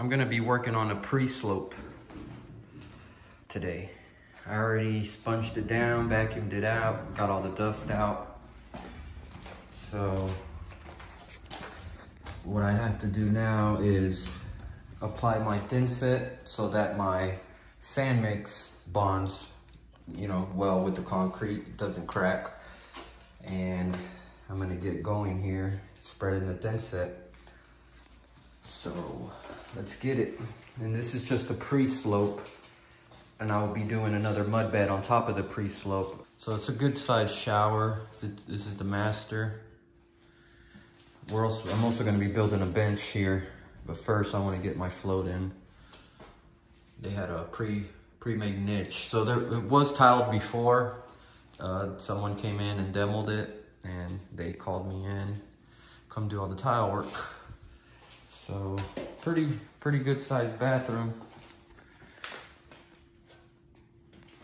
I'm gonna be working on a pre-slope today. I already sponged it down, vacuumed it out, got all the dust out. So what I have to do now is apply my thin set so that my sand mix bonds, you know, well with the concrete, it doesn't crack. And I'm gonna get going here, spreading the thin set. So let's get it. And this is just a pre-slope, and I'll be doing another mud bed on top of the pre-slope. So it's a good sized shower. This is the master. I'm also gonna be building a bench here, but first I wanna get my float in. They had a pre-made niche. So it was tiled before. Someone came in and demoed it, and they called me in, come do all the tile work. So pretty good sized bathroom.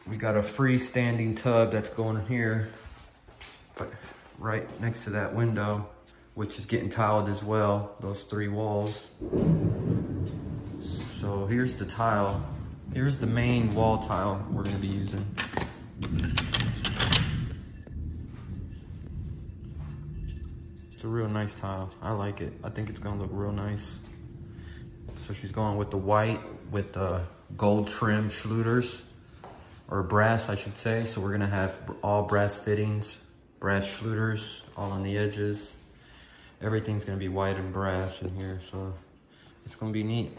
We got a freestanding tub that's going here, but right next to that window, which is getting tiled as well, those 3 walls. So here's the tile. Here's the main wall tile we're gonna be using. It's a real nice tile. I like it. I think it's gonna look real nice. So she's going with the white with the gold trim Schluters, or brass I should say. So we're gonna have all brass fittings, brass Schluters all on the edges. Everything's gonna be white and brass in here, so it's gonna be neat.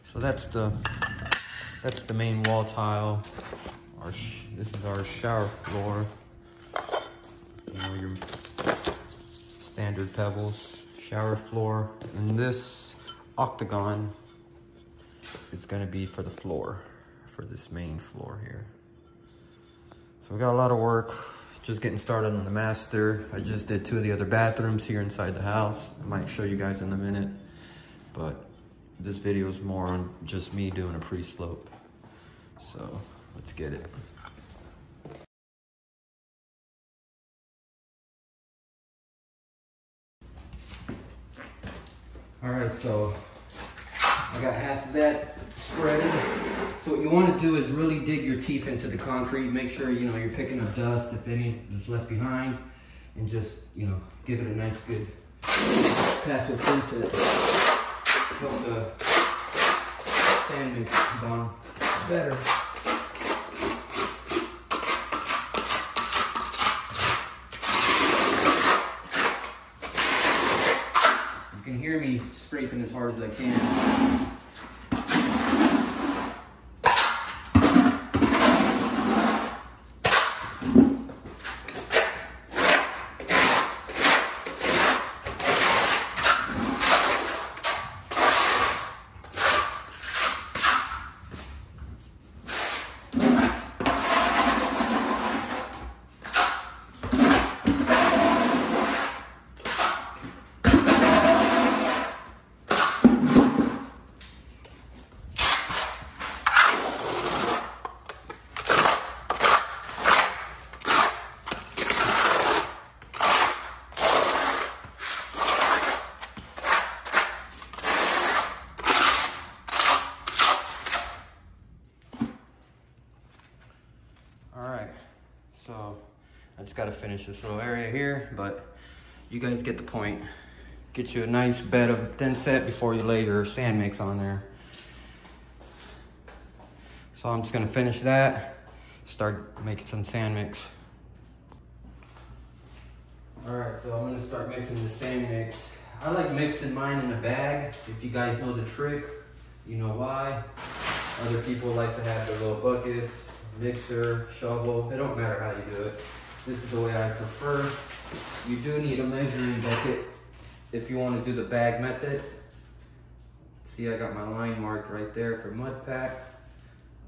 So that's the main wall tile. This is our shower floor. You know, your standard pebbles, shower floor. And this octagon is gonna be for the floor, for this main floor here. So we got a lot of work, just getting started on the master. I just did 2 of the other bathrooms here inside the house. I might show you guys in a minute, but this video is more on just me doing a pre-slope. So let's get it. All right, so I got half of that spreaded. So what you want to do is really dig your teeth into the concrete. Make sure, you know, you're picking up dust, if any is left behind, and just, you know, give it a nice good pass with thin set. Help the sand mix bond better. You can hear me scraping as hard as I can. So I just gotta finish this little area here, but you guys get the point. Get you a nice bed of thin set before you lay your sand mix on there. So I'm just gonna finish that, start making some sand mix. All right, so I'm gonna start mixing the sand mix. I like mixing mine in a bag. If you guys know the trick, you know why. Other people like to have their little buckets, mixer, shovel. It don't matter how you do it. This is the way I prefer. You do need a measuring bucket if you want to do the bag method. See, I got my line marked right there for mud pack.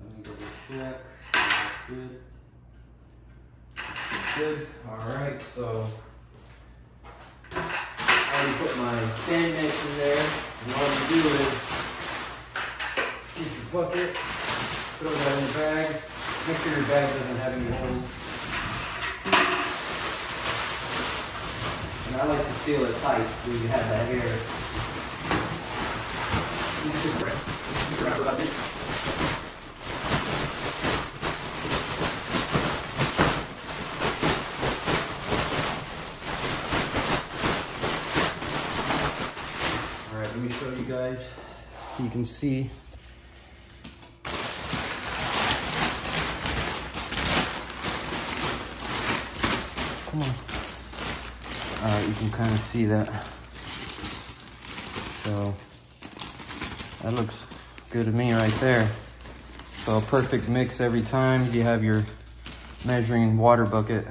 Let me double check. That's good. That's good. All right, so I already put my sand mix in there. And all you do is get your bucket, throw that in the bag. Make sure your bag doesn't have any holes. And I like to seal it tight so you have that air. show you guys so you can see. Come on. All right, you can kind of see that. So that looks good to me right there. So a perfect mix every time you have your measuring water bucket.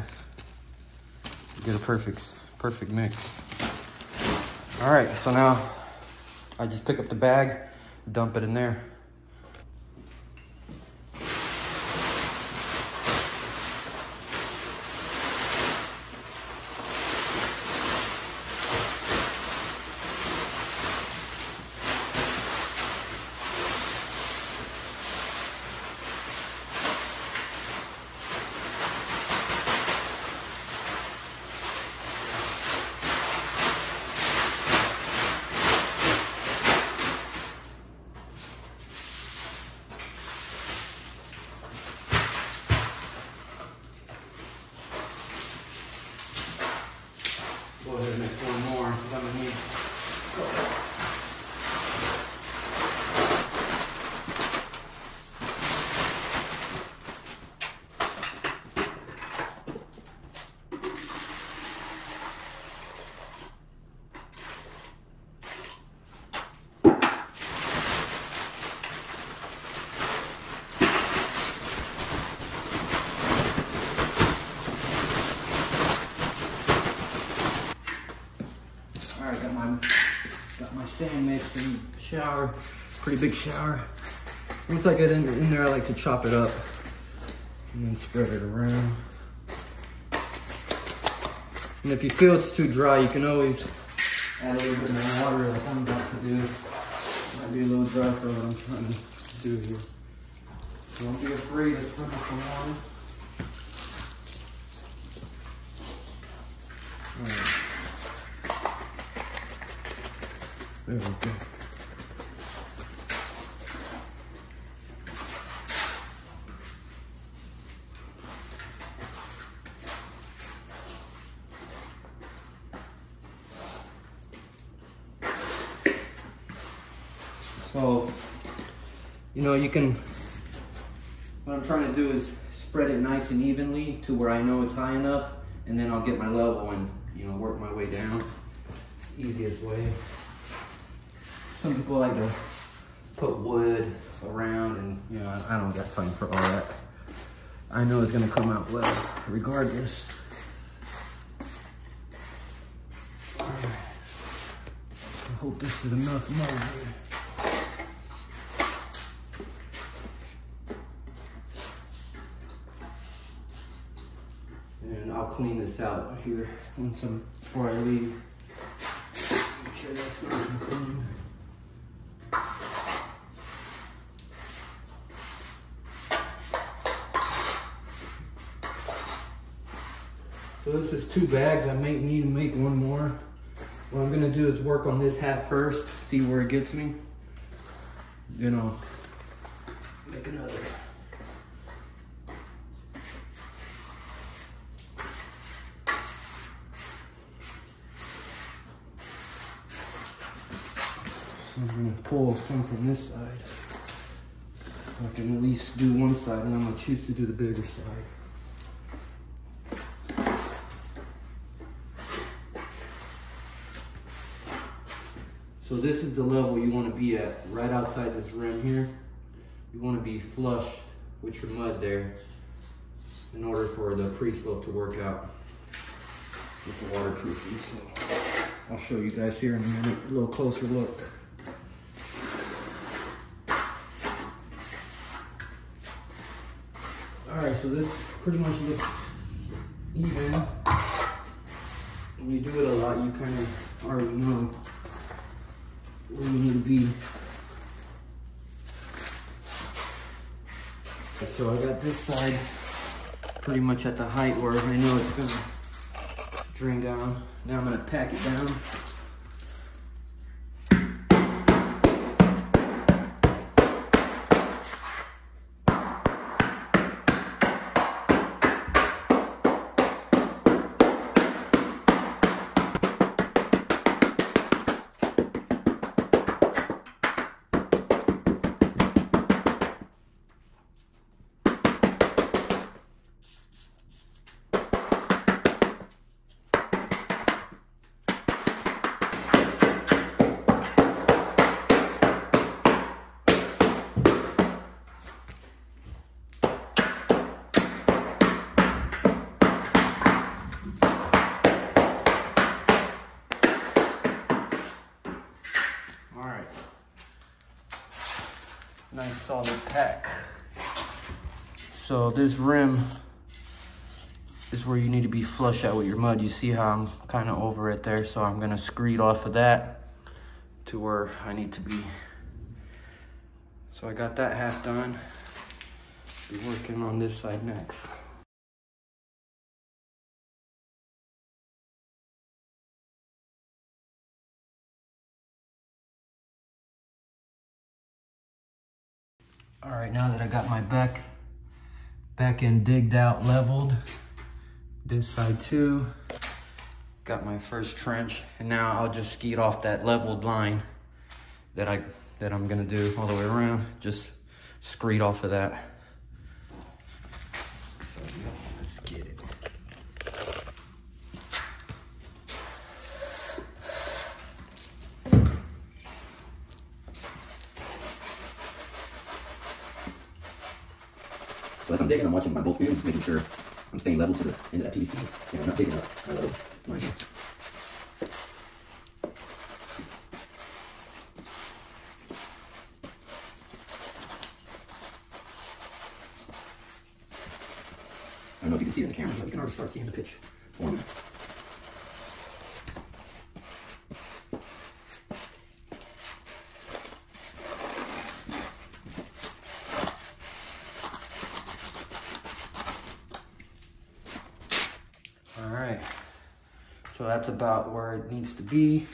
You get a perfect mix. All right, so now I just pick up the bag, dump it in there. Go ahead and mix one more. Alright, got my sand mix and shower, pretty big shower. Once I get in there, I like to chop it up and then spread it around. And if you feel it's too dry, you can always add a little bit more water like I'm about to do. Might be a little dry for what I'm trying to do here. So don't be afraid to sprinkle some water. Alright. There we go. So, you know, you can, what I'm trying to do is spread it nice and evenly to where I know it's high enough, and then I'll get my level and, you know, work my way down. It's the easiest way. Some people like to put wood around, and you know, I don't got time for all that. I know it's gonna come out well, regardless. All right. I hope this is enough mold here. And I'll clean this out here before I leave. Make sure that's nice and clean. So this is 2 bags. I may need to make one more. What I'm gonna do is work on this half first, see where it gets me. Then I'll make another. So I'm gonna pull some from this side. I can at least do one side, and I'm gonna choose to do the bigger side. So this is the level you want to be at, right outside this rim here. You want to be flush with your mud there in order for the pre-slope to work out with the waterproofing. So I'll show you guys here in a minute, a little closer look. All right, so this pretty much looks even. When you do it a lot, you kind of already know where you need to be. So I got this side pretty much at the height where I know it's gonna drain down. Now I'm gonna pack it down. All right. Nice solid pack. So this rim is where you need to be flush out with your mud. You see how I'm kind of over it there, so I'm gonna screed off of that to where I need to be. So I got that half done. Be working on this side next. All right, now that I got my back end digged out, leveled, this side too, got my first trench, and now I'll just skeet off that leveled line that I'm gonna do all the way around. Just screed off of that. So let's get it. So as I'm digging, I'm watching my both ends, making sure I'm staying level to the end of that PVC, and I'm not digging up my level line here. I don't know if you can see it in the camera, but you can already start seeing the pitch forming. All right, so that's about where it needs to be.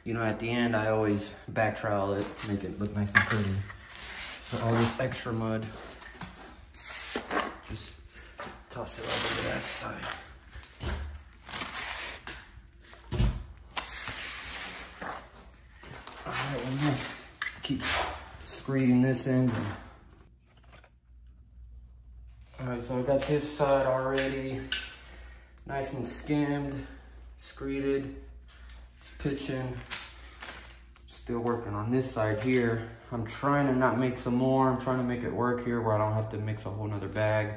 You know, at the end, I always back trowel it, make it look nice and pretty. So all this extra mud, just toss it over to that side. All right, we're gonna keep screeding this end. All right, so I got this side already nice and skimmed, screeded. It's pitching. Still working on this side here. I'm trying to not make some more. I'm trying to make it work here where I don't have to mix a whole nother bag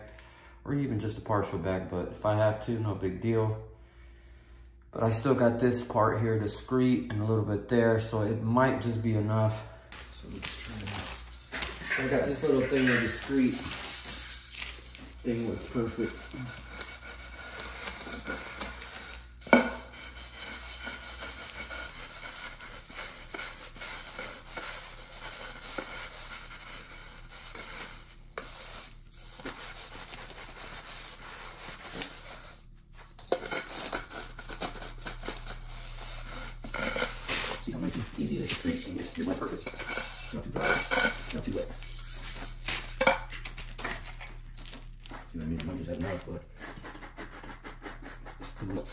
or even just a partial bag, but if I have to, no big deal. But I still got this part here to screed and a little bit there, so it might just be enough. So let's try that. I got this little thing with the screed. Thing works perfect. See how nice and easy it is to create and get your wet perfect. Not too dry, not too wet. See what I mean? I might just have enough, but it's too wet.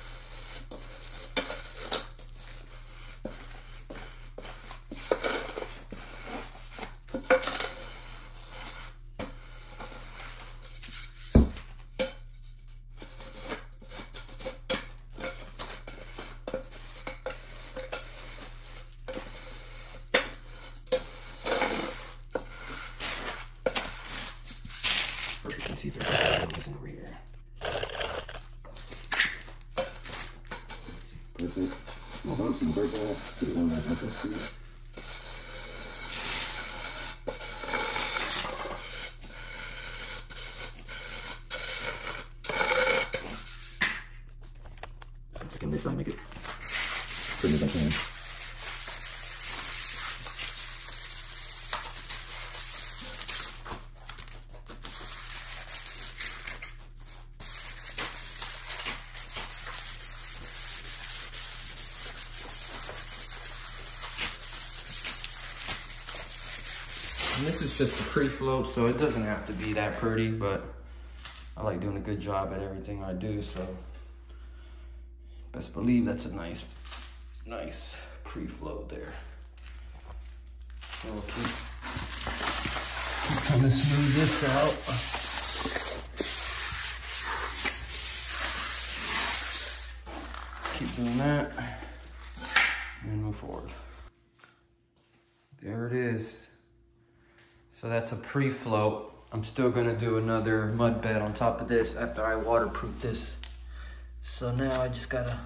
See if there's over here. Perfect. Well, don't see the bird balls. Get it one last one. Skim this side, make it pretty as I can. And this is just a pre-float, so it doesn't have to be that pretty, but I like doing a good job at everything I do, so best believe that's a nice pre-float there. So we'll keep trying to smooth this out. Keep doing that and move forward. There it is. So that's a pre-float. I'm still gonna do another mud bed on top of this after I waterproof this. So now I just gotta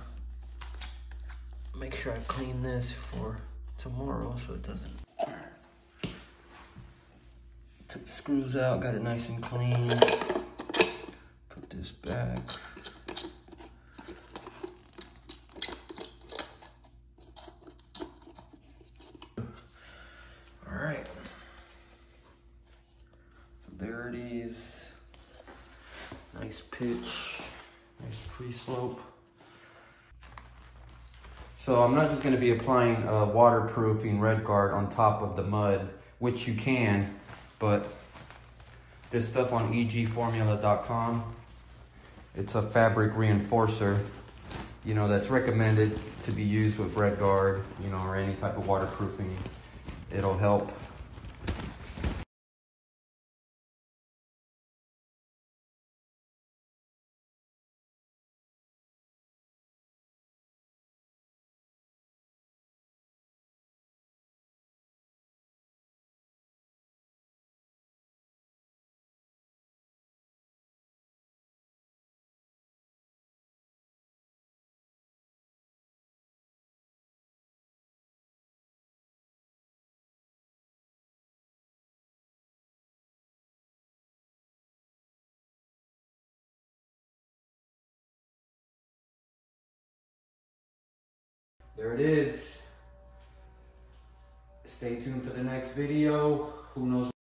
make sure I clean this before tomorrow so it doesn't. Took the screws out, got it nice and clean. Put this back. All right. So there it is. Nice pitch, nice pre-slope. So I'm not just gonna be applying waterproofing Redgard on top of the mud, which you can, but this stuff on egformula.com, it's a fabric reinforcer, you know, that's recommended to be used with Redgard, you know, or any type of waterproofing. It'll help. There it is. Stay tuned for the next video. Who knows?